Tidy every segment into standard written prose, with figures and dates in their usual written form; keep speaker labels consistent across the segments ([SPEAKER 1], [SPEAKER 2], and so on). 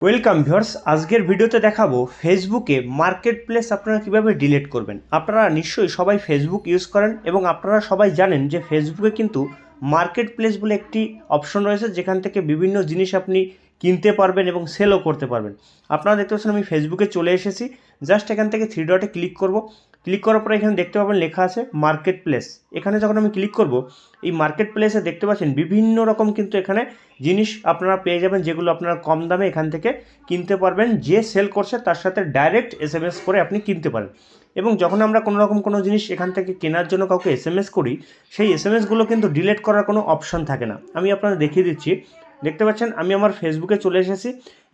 [SPEAKER 1] Welcome viewers, আজকের ভিডিওতে দেখাবো ফেসবুকে মার্কেট প্লেস আপনারা কীভাবে ডিলিট করবেন। আপনারা নিশ্চয়ই সবাই ফেসবুক ইউজ করেন এবং আপনারা সবাই জানেন যে ফেসবুকে কিন্তু মার্কেট প্লেস বলে একটি অপশন রয়েছে, যেখান থেকে বিভিন্ন জিনিস আপনি কিনতে পারবেন এবং সেলও করতে পারবেন। আপনারা দেখতে পাচ্ছেন আমি ফেসবুকে চলে এসেছি। জাস্ট এখান থেকে থ্রি ডটে ক্লিক করব। ক্লিক করার পরে এখানে দেখতে পাবেন লেখা আছে মার্কেট প্লেস। এখানে যখন আমি ক্লিক করব, এই মার্কেট প্লেসে দেখতে পাচ্ছেন বিভিন্ন রকম কিন্তু এখানে জিনিস আপনারা পেয়ে যাবেন, যেগুলো আপনারা কম দামে এখান থেকে কিনতে পারবেন। যে সেল করছে তার সাথে ডাইরেক্ট এসএমএস করে আপনি কিনতে পারেন। এবং যখন আমরা কোনো জিনিস এখান থেকে কেনার জন্য কাউকে এসএমএস করি, সেই এসএমএসগুলো কিন্তু ডিলিট করার কোনো অপশন থাকে না। আমি আপনাদের দেখিয়ে দিচ্ছি। দেখতে পাচ্ছেন আমি আমার ফেসবুকে চলে এসেছি।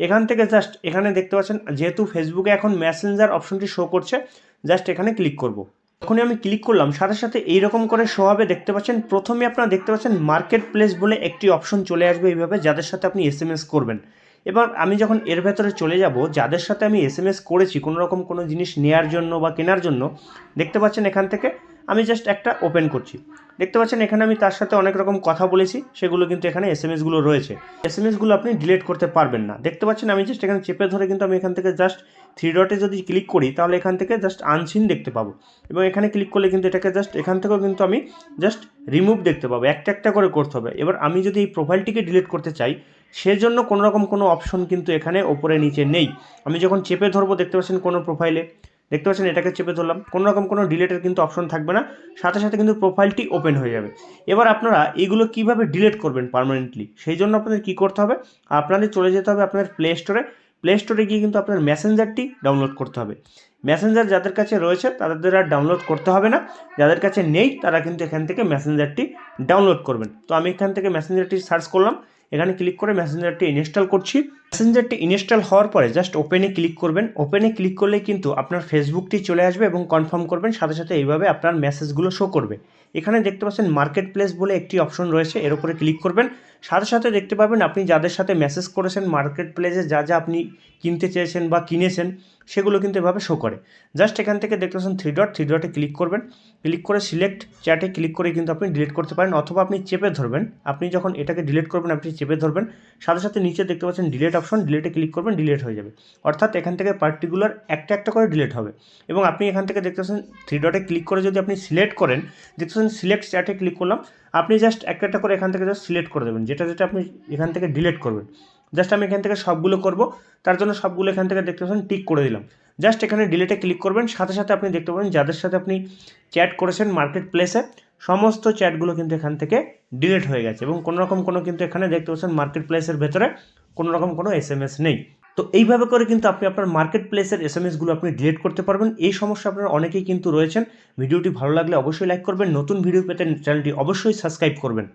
[SPEAKER 1] এখান থেকে জাস্ট এখানে দেখতে পাচ্ছেন, যেহেতু ফেসবুকে এখন মেসেঞ্জার অপশনটি শো করছে, জাস্ট এখানে ক্লিক করব। যখনই আমি ক্লিক করলাম, সাথে সাথে এইরকম করে শো হবে। দেখতে পাচ্ছেন প্রথমে আপনারা দেখতে পাচ্ছেন মার্কেট প্লেস বলে একটি অপশন চলে আসবে এইভাবে, যাদের সাথে আপনি এসএমএস করবেন। এবার আমি যখন এর ভেতরে চলে যাব, যাদের সাথে আমি এসএমএস করেছি কোনো জিনিস নেওয়ার জন্য বা কেনার জন্য, দেখতে পাচ্ছেন এখান থেকে আমি জাস্ট একটা ওপেন করছি। দেখতে পাচ্ছেন এখানে আমি তার সাথে অনেক রকম কথা বলেছি, সেগুলো কিন্তু এখানে এসএমএসগুলো রয়েছে। এসএমএসগুলো আপনি ডিলিট করতে পারবেন না। দেখতে পাচ্ছেন আমি জাস্ট এখানে চেপে ধরে কিন্তু আমি এখান থেকে জাস্ট থ্রি ডটে যদি ক্লিক করি, তাহলে এখান থেকে জাস্ট আনসিন দেখতে পাবো। এবং এখানে ক্লিক করলে কিন্তু এটাকে জাস্ট এখান থেকেও কিন্তু আমি জাস্ট রিমুভ দেখতে পাবো। একটা একটা করে করতে হবে। এবার আমি যদি এই প্রোফাইলটিকে ডিলিট করতে চাই, সেজন্য কোনো অপশন কিন্তু এখানে ওপরে নিচে নেই। আমি যখন চেপে ধরবো, দেখতে পাচ্ছেন কোনো প্রোফাইলে, দেখতে পাচ্ছেন এটাকে চেপে ধরলাম, কোনো ডিলিটের কিন্তু অপশন থাকবে না, সাথে সাথে কিন্তু প্রোফাইলটি ওপেন হয়ে যাবে। এবার আপনারা এইগুলো কিভাবে ডিলিট করবেন পার্মানেন্টলি, সেই জন্য আপনাদের কী করতে হবে, আপনাদের চলে যেতে হবে আপনাদের প্লে স্টোরে গিয়ে কিন্তু আপনার মেসেঞ্জারটি ডাউনলোড করতে হবে। মেসেঞ্জার যাদের কাছে রয়েছে তাদের আর ডাউনলোড করতে হবে না, যাদের কাছে নেই তারা কিন্তু এখান থেকে মেসেঞ্জারটি ডাউনলোড করবেন। তো আমি এখান থেকে মেসেঞ্জারটি সার্চ করলাম, এখানে ক্লিক করে মেসেঞ্জারটি ইনস্টল করছি। মেসেঞ্জারটি ইনস্টল হওয়ার পরে জাস্ট ওপেনে ক্লিক করবেন। ওপেনে ক্লিক করলে কিন্তু আপনার ফেসবুকটি চলে আসবে এবং কনফার্ম করবেন, সাথে সাথে এইভাবে আপনার মেসেজগুলো শো করবে। এখানে দেখতে পাচ্ছেন মার্কেট প্লেস বলে একটি অপশন রয়েছে, এর উপরে ক্লিক করবেন। সাথে সাথে দেখতে পাবেন আপনি যাদের সাথে মেসেজ করেছেন মার্কেট প্লেসে, যা আপনি কিনতে চেয়েছেন বা কিনেছেন, সেগুলো কিন্তু এভাবে শো করে। জাস্ট এখান থেকে দেখতে পাচ্ছেন থ্রি ডটে ক্লিক করবেন। ক্লিক করে সিলেক্ট চ্যাটে ক্লিক করে কিন্তু আপনি ডিলিট করতে পারেন, অথবা আপনি চেপে ধরবেন। আপনি যখন এটাকে ডিলিট করবেন আপনি চেপে ধরবেন, সাথে সাথে নিচে দেখতে পাচ্ছেন ডিলিট অপশন, ডিলিটে ক্লিক করবেন, ডিলিট হয়ে যাবে। অর্থাৎ এখান থেকে পার্টিকুলার একটা একটা করে ডিলিট হবে। এবং আপনি এখান থেকে দেখতে পাচ্ছেন থ্রি ডটে ক্লিক করে যদি আপনি সিলেক্ট করেন, দেখতে পাচ্ছেন সিলেক্ট চ্যাটে ক্লিক করলাম, আপনি জাস্ট একটা একটা করে এখান থেকে জাস্ট সিলেক্ট করে দেবেন, যেটা আপনি এখান থেকে ডিলিট করবেন। জাস্ট আমি এখান থেকে সবগুলো করব, তার জন্য সবগুলো এখান থেকে দেখতে পাচ্ছেন টিক করে দিলাম। জাস্ট এখানে ডিলিটে ক্লিক করবেন, সাথে সাথে আপনি দেখতে পাবেন যাদের সাথে আপনি চ্যাট করেছেন মার্কেট প্লেসে, সমস্ত চ্যাটগুলো কিন্তু এখান থেকে ডিলিট হয়ে গেছে। এবং কোনো কিন্তু এখানে দেখতে পাচ্ছেন মার্কেট প্লেসের ভেতরে কোনো এসএমএস নেই। তো এইভাবে করে কিন্তু আপনি আপনার মার্কেট প্লেসের এসএমএসগুলো আপনি ডিলিট করতে পারবেন। এই সমস্যা আপনার অনেকেই কিন্তু রয়েছেন। ভিডিওটি ভালো লাগলে অবশ্যই লাইক করবেন, নতুন ভিডিও পেতে চ্যানেলটি অবশ্যই সাবস্ক্রাইব করবেন।